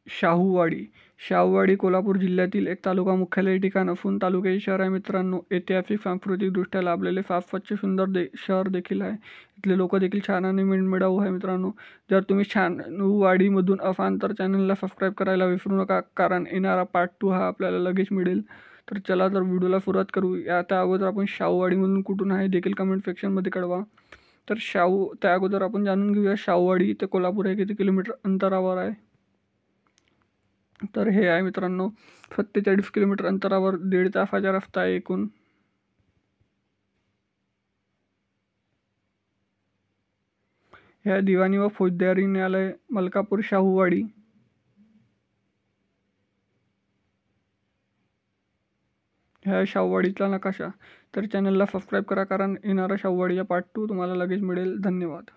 शाहूवाडी. शाहूवाडी कोल्हापूर जिल्ह्यातील एक तालुका मुख्यालय ठिकाण असून तालुक्याचे शहर आहे मित्रांनो. ऐतिहासिक सांस्कृतिकदृष्ट्या लाभलेले फार स्वच्छ सुंदर शहर देखील आहे. इथले लोक देखील छान आणि मिळमिडाऊ आहे मित्रांनो. जर तुम्ही शाहूवाडीमधून असाल तर चॅनलला सबस्क्राईब करायला विसरू नका, कारण येणारा पार्ट 2 हा आपल्याला लगेच मिळेल. तर चला तर व्हिडिओला सुरुवात करू. त्या अगोदर आपण शाहूवाडीमधून कुठून आहे देखील कमेंट सेक्शनमध्ये कळवा. तर त्या अगोदर आपण जाणून घेऊया शाहूवाडी ते कोल्हापूर हे किती किलोमीटर अंतरावर आहे. तर हे आहे मित्रांनो 47 किलोमीटर अंतरावर 1.5 तासाचा रस्ता आहे एकूण. ह्या दिवाणी व फौजदारी न्यायालय मलकापूर शाहूवाडी. ह्या शाहूवाडीचा नकाशा. तर चॅनलला सबस्क्राईब करा, कारण येणारा शाहूवाडीचा पार्ट 2 तुम्हाला लगेच मिळेल. धन्यवाद.